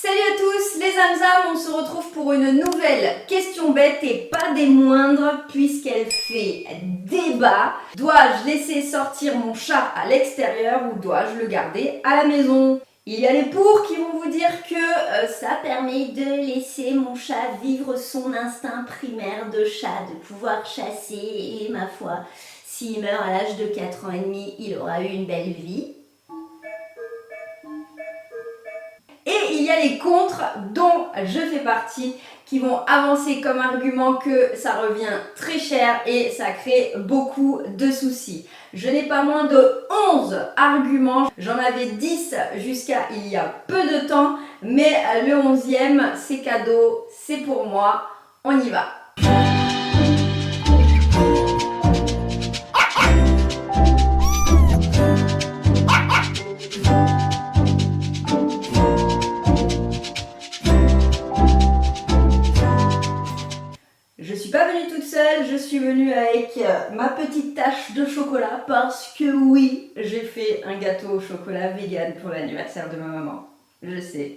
Salut à tous les âmes, on se retrouve pour une nouvelle question bête et pas des moindres puisqu'elle fait débat. Dois-je laisser sortir mon chat à l'extérieur ou dois-je le garder à la maison? Il y a les pour qui vont vous dire que ça permet de laisser mon chat vivre son instinct primaire de chat, de pouvoir chasser et ma foi, s'il meurt à l'âge de 4 ans et demi, il aura eu une belle vie. Et il y a les contres, dont je fais partie, qui vont avancer comme argument que ça revient très cher et ça crée beaucoup de soucis. Je n'ai pas moins de 11 arguments, j'en avais 10 jusqu'à il y a peu de temps, mais le 11e, c'est cadeau, c'est pour moi, on y va. Je suis pas venue toute seule, je suis venue avec ma petite tache de chocolat parce que oui, j'ai fait un gâteau au chocolat vegan pour l'anniversaire de ma maman. Je sais,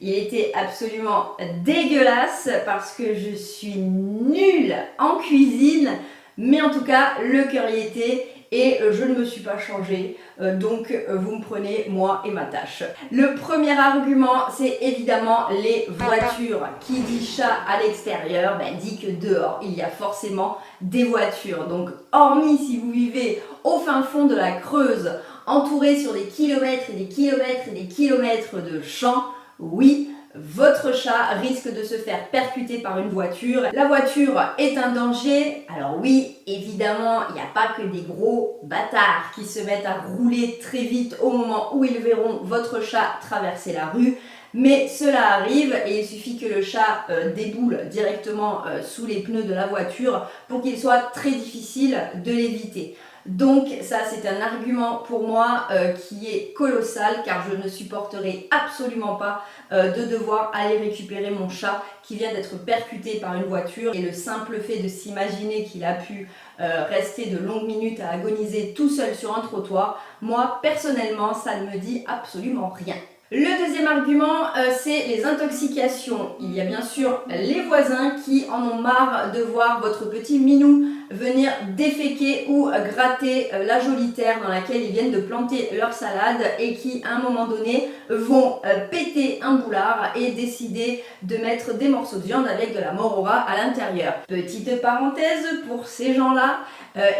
il était absolument dégueulasse parce que je suis nulle en cuisine, mais en tout cas le cœur y était et je ne me suis pas changée, donc vous me prenez moi et ma tâche. Le premier argument, c'est évidemment les voitures. Qui dit chat à l'extérieur, dit que dehors il y a forcément des voitures. Donc hormis si vous vivez au fin fond de la Creuse, entouré sur des kilomètres et des kilomètres et des kilomètres de champs, oui, votre chat risque de se faire percuter par une voiture. La voiture est un danger. Alors oui, évidemment, il n'y a pas que des gros bâtards qui se mettent à rouler très vite au moment où ils verront votre chat traverser la rue. Mais cela arrive et il suffit que le chat déboule directement sous les pneus de la voiture pour qu'il soit très difficile de l'éviter. Donc ça c'est un argument pour moi qui est colossal car je ne supporterai absolument pas de devoir aller récupérer mon chat qui vient d'être percuté par une voiture et le simple fait de s'imaginer qu'il a pu rester de longues minutes à agoniser tout seul sur un trottoir, moi personnellement ça ne me dit absolument rien. Le deuxième argument, c'est les intoxications. Il y a bien sûr les voisins qui en ont marre de voir votre petit minou venir déféquer ou gratter la jolie terre dans laquelle ils viennent de planter leur salade et qui, à un moment donné, vont péter un boulard et décider de mettre des morceaux de viande avec de la morora à l'intérieur. Petite parenthèse pour ces gens-là,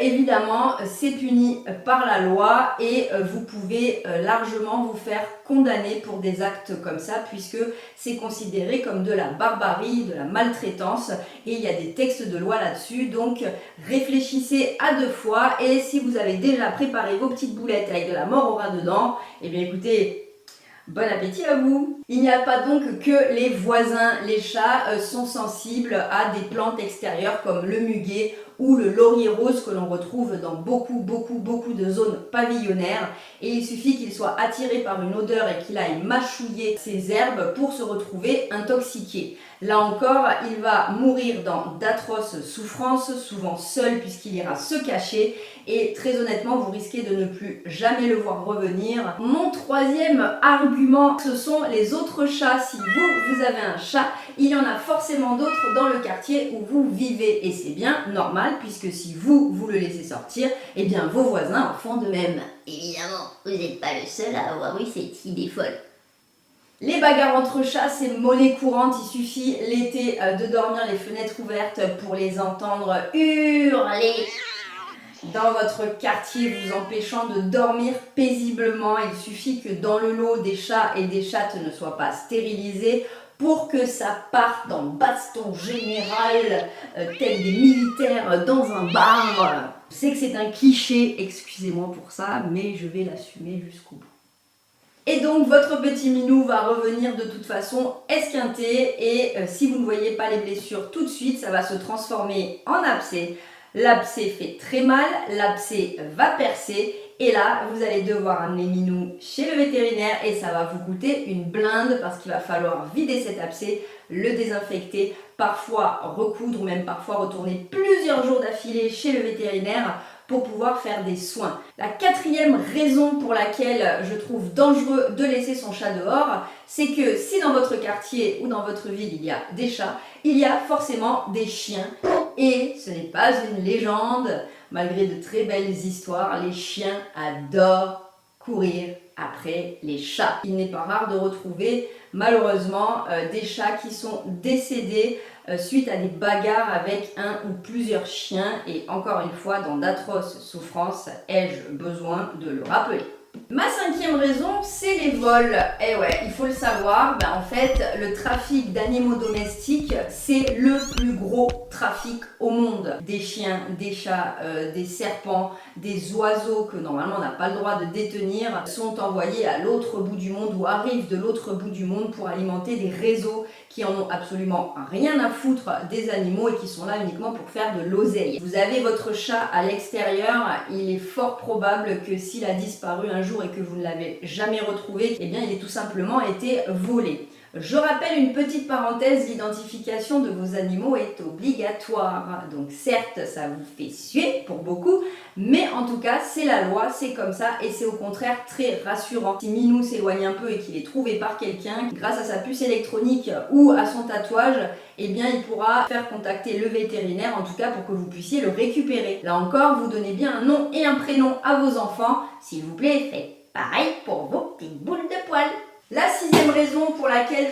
évidemment, c'est puni par la loi et vous pouvez largement vous faire condamner pour des actes comme ça puisque c'est considéré comme de la barbarie, de la maltraitance et il y a des textes de loi là-dessus, donc réfléchissez à deux fois et si vous avez déjà préparé vos petites boulettes avec de la morora dedans, eh bien écoutez, bon appétit à vous! Il n'y a pas donc que les voisins, les chats sont sensibles à des plantes extérieures comme le muguet ou le laurier rose que l'on retrouve dans beaucoup de zones pavillonnaires et il suffit qu'il soit attiré par une odeur et qu'il aille mâchouiller ces herbes pour se retrouver intoxiqué. Là encore, il va mourir dans d'atroces souffrances, souvent seul puisqu'il ira se cacher et très honnêtement, vous risquez de ne plus jamais le voir revenir. Mon troisième argument, ce sont les autres chats. Si vous avez un chat, il y en a forcément d'autres dans le quartier où vous vivez et c'est bien normal puisque si vous le laissez sortir, eh bien vos voisins en font de même. Évidemment, vous n'êtes pas le seul à avoir eu cette idée folle. Les bagarres entre chats, c'est monnaie courante, il suffit l'été de dormir les fenêtres ouvertes pour les entendre hurler dans votre quartier, vous empêchant de dormir paisiblement. Il suffit que dans le lot des chats et des chattes ne soient pas stérilisés pour que ça parte en baston général, tel des militaires dans un bar. Je sais que c'est un cliché, excusez-moi pour ça, mais je vais l'assumer jusqu'au bout. Et donc votre petit minou va revenir de toute façon esquinté et si vous ne voyez pas les blessures tout de suite, ça va se transformer en abcès. L'abcès fait très mal, l'abcès va percer et là vous allez devoir amener Minou chez le vétérinaire et ça va vous coûter une blinde parce qu'il va falloir vider cet abcès, le désinfecter, parfois recoudre ou même parfois retourner plusieurs jours d'affilée chez le vétérinaire pour pouvoir faire des soins. La quatrième raison pour laquelle je trouve dangereux de laisser son chat dehors, c'est que si dans votre quartier ou dans votre ville il y a des chats, il y a forcément des chiens. Et ce n'est pas une légende, malgré de très belles histoires, les chiens adorent courir après les chats. Il n'est pas rare de retrouver malheureusement des chats qui sont décédés suite à des bagarres avec un ou plusieurs chiens, et encore une fois dans d'atroces souffrances, ai-je besoin de le rappeler. Ma cinquième raison, c'est les vols. Et ouais, il faut le savoir, en fait, le trafic d'animaux domestiques, c'est le plus gros trafic au monde. Des chiens, des chats, des serpents, des oiseaux que normalement on n'a pas le droit de détenir, sont envoyés à l'autre bout du monde ou arrivent de l'autre bout du monde pour alimenter des réseaux qui en ont absolument rien à foutre des animaux et qui sont là uniquement pour faire de l'oseille. Vous avez votre chat à l'extérieur, il est fort probable que s'il a disparu un jour et que vous ne l'avez jamais retrouvé, eh bien il est tout simplement été volé. Je rappelle une petite parenthèse, l'identification de vos animaux est obligatoire. Donc certes, ça vous fait suer pour beaucoup, mais en tout cas, c'est la loi, c'est comme ça et c'est au contraire très rassurant. Si Minou s'éloigne un peu et qu'il est trouvé par quelqu'un, grâce à sa puce électronique ou à son tatouage, eh bien il pourra faire contacter le vétérinaire, en tout cas pour que vous puissiez le récupérer. Là encore, vous donnez bien un nom et un prénom à vos enfants. S'il vous plaît, faites pareil pour vos petites boules de poils. La sixième raison pour laquelle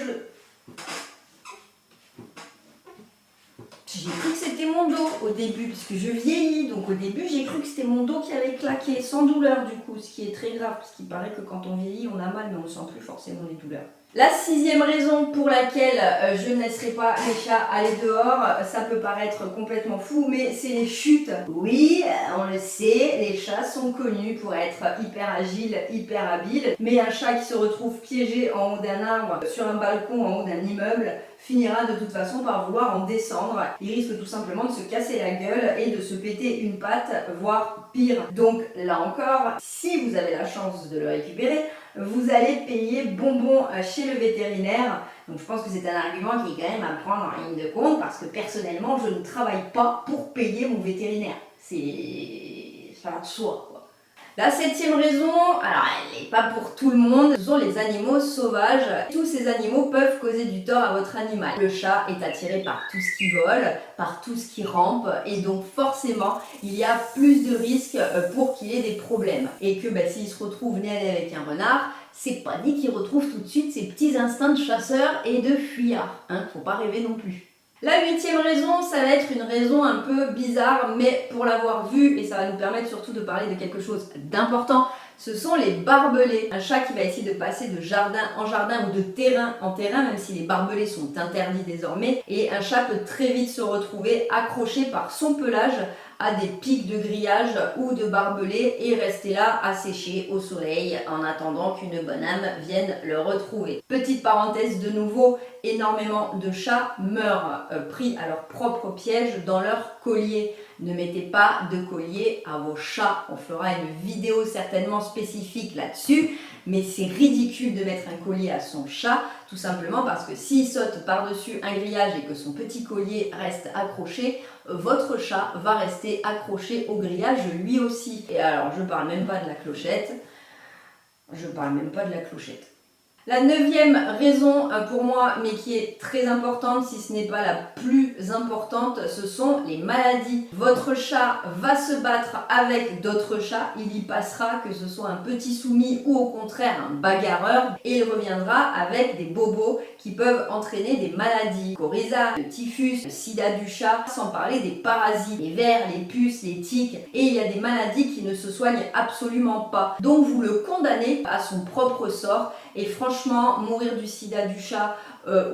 j'ai cru que c'était mon dos au début, parce que je vieillis, donc au début j'ai cru que c'était mon dos qui avait claqué, sans douleur du coup, ce qui est très grave, parce qu'il paraît que quand on vieillit on a mal, mais on ne sent plus forcément les douleurs. La sixième raison pour laquelle je ne laisserai pas les chats aller dehors, ça peut paraître complètement fou, mais c'est les chutes. Oui, on le sait, les chats sont connus pour être hyper agiles, hyper habiles, mais un chat qui se retrouve piégé en haut d'un arbre, sur un balcon, en haut d'un immeuble, finira de toute façon par vouloir en descendre. Il risque tout simplement de se casser la gueule et de se péter une patte, voire pire. Donc là encore, si vous avez la chance de le récupérer, vous allez payer bonbon chez le vétérinaire. Donc je pense que c'est un argument qui est quand même à prendre en ligne de compte, parce que personnellement, je ne travaille pas pour payer mon vétérinaire. Ça va de soi, quoi. La septième raison, alors elle n'est pas pour tout le monde, ce sont les animaux sauvages. Tous ces animaux peuvent causer du tort à votre animal. Le chat est attiré par tout ce qui vole, par tout ce qui rampe, et donc forcément il y a plus de risques pour qu'il ait des problèmes. Et que s'il se retrouve nez à nez avec un renard, c'est pas dit qu'il retrouve tout de suite ses petits instincts de chasseur et de fuyard. Faut pas rêver non plus. La huitième raison, ça va être une raison un peu bizarre, mais pour l'avoir vue, et ça va nous permettre surtout de parler de quelque chose d'important, ce sont les barbelés. Un chat qui va essayer de passer de jardin en jardin ou de terrain en terrain, même si les barbelés sont interdits désormais, et un chat peut très vite se retrouver accroché par son pelage à des pics de grillage ou de barbelés et rester là à sécher au soleil en attendant qu'une bonne âme vienne le retrouver. Petite parenthèse de nouveau, énormément de chats meurent pris à leur propre piège dans leur collier. Ne mettez pas de collier à vos chats. On fera une vidéo certainement spécifique là-dessus, mais c'est ridicule de mettre un collier à son chat, tout simplement parce que s'il saute par-dessus un grillage et que son petit collier reste accroché, votre chat va rester accroché au grillage lui aussi. Et alors, je parle même pas de la clochette. La neuvième raison pour moi, mais qui est très importante, si ce n'est pas la plus importante, ce sont les maladies. Votre chat va se battre avec d'autres chats, il y passera, que ce soit un petit soumis ou au contraire un bagarreur, et il reviendra avec des bobos qui peuvent entraîner des maladies. Coryza, le typhus, le sida du chat, sans parler des parasites, les vers, les puces, les tiques, et il y a des maladies qui ne se soignent absolument pas. Donc vous le condamnez à son propre sort, et franchement, mourir du sida du chat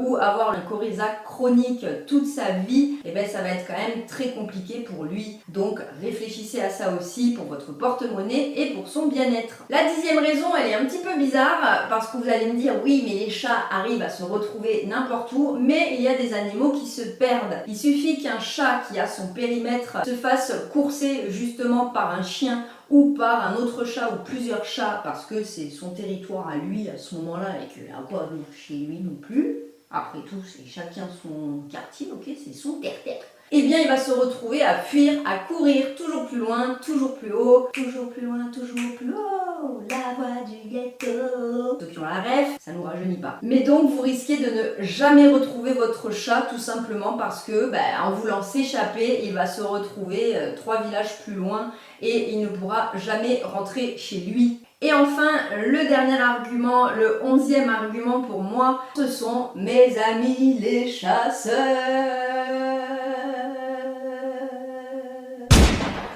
ou avoir un coryza chronique toute sa vie, ça va être quand même très compliqué pour lui. Donc réfléchissez à ça aussi pour votre porte-monnaie et pour son bien-être. La 10e raison, elle est un petit peu bizarre parce que vous allez me dire oui, mais les chats arrivent à se retrouver n'importe où, mais il y a des animaux qui se perdent. Il suffit qu'un chat qui a son périmètre se fasse courser justement par un chien ou par un autre chat ou plusieurs chats parce que c'est son territoire à lui à ce moment-là et qu'il n'a pas venir chez lui non plus. Après tout, c'est chacun son quartier, ok, c'est son terre-terre. eh bien il va se retrouver à fuir, à courir toujours plus loin, toujours plus haut, toujours plus loin, toujours plus haut, la voix du ghetto. Ceux qui ont la ref, ça nous rajeunit pas. Mais donc vous risquez de ne jamais retrouver votre chat tout simplement parce que en voulant s'échapper, il va se retrouver 3 villages plus loin et il ne pourra jamais rentrer chez lui. Et enfin, le dernier argument, le 11e argument pour moi, ce sont mes amis les chasseurs.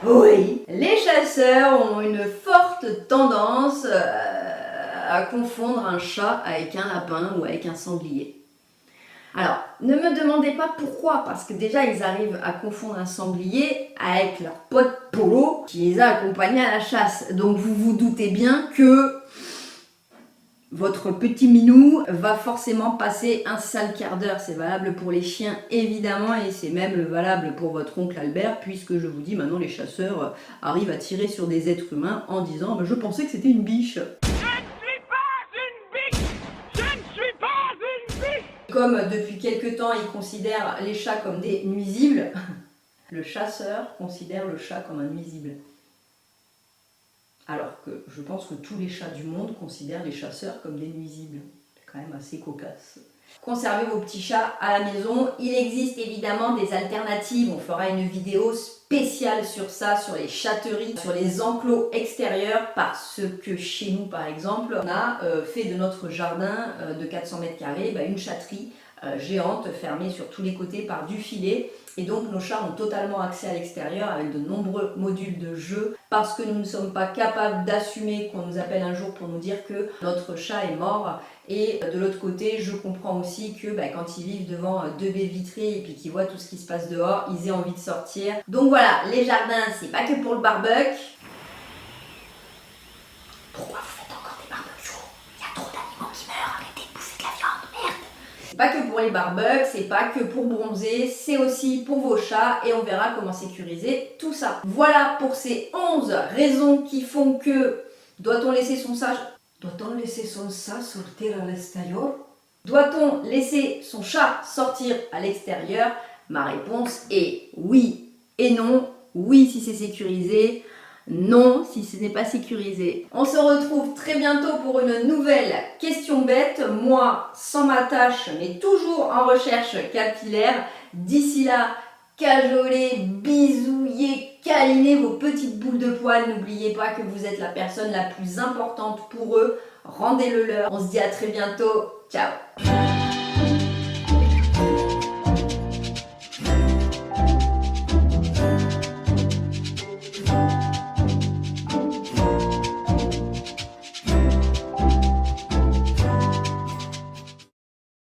Oui, les chasseurs ont une forte tendance à confondre un chat avec un lapin ou avec un sanglier. Alors, ne me demandez pas pourquoi, parce que déjà ils arrivent à confondre un sanglier avec leur pote Polo qui les a accompagnés à la chasse. Donc vous vous doutez bien que votre petit minou va forcément passer un sale quart d'heure. C'est valable pour les chiens évidemment et c'est même valable pour votre oncle Albert puisque je vous dis maintenant les chasseurs arrivent à tirer sur des êtres humains en disant je pensais que c'était une biche. Comme depuis quelque temps, il considère les chats comme des nuisibles, le chasseur considère le chat comme un nuisible. Alors que je pense que tous les chats du monde considèrent les chasseurs comme des nuisibles. C'est quand même assez cocasse. Conservez vos petits chats à la maison. Il existe évidemment des alternatives. On fera une vidéo spéciale sur ça, sur les chatteries, sur les enclos extérieurs, parce que chez nous par exemple, on a fait de notre jardin de 400 mètres carrés une chatterie géante fermée sur tous les côtés par du filet. Et donc nos chats ont totalement accès à l'extérieur avec de nombreux modules de jeu parce que nous ne sommes pas capables d'assumer qu'on nous appelle un jour pour nous dire que notre chat est mort. Et de l'autre côté, je comprends aussi que quand ils vivent devant 2 baies vitrées et puis qu'ils voient tout ce qui se passe dehors, ils aient envie de sortir. Donc voilà, les jardins, c'est pas que pour le barbecue. Pourquoi vous faites encore des barbecues? Il y a trop d'animaux qui meurent, arrêtez de bouffer de la viande, merde. C'est pas que pour les barbecues, c'est pas que pour bronzer, c'est aussi pour vos chats et on verra comment sécuriser tout ça. Voilà pour ces 11 raisons qui font que doit-on laisser son chat sortir à l'extérieur? Doit-on laisser son chat sortir à l'extérieur? Ma réponse est oui et non. Oui si c'est sécurisé, non si ce n'est pas sécurisé. On se retrouve très bientôt pour une nouvelle question bête. Moi, sans ma tâche, mais toujours en recherche capillaire. D'ici là, cajolez, bisouillez, câlinez vos petites boules de poils. N'oubliez pas que vous êtes la personne la plus importante pour eux. Rendez-le leur. On se dit à très bientôt. Ciao.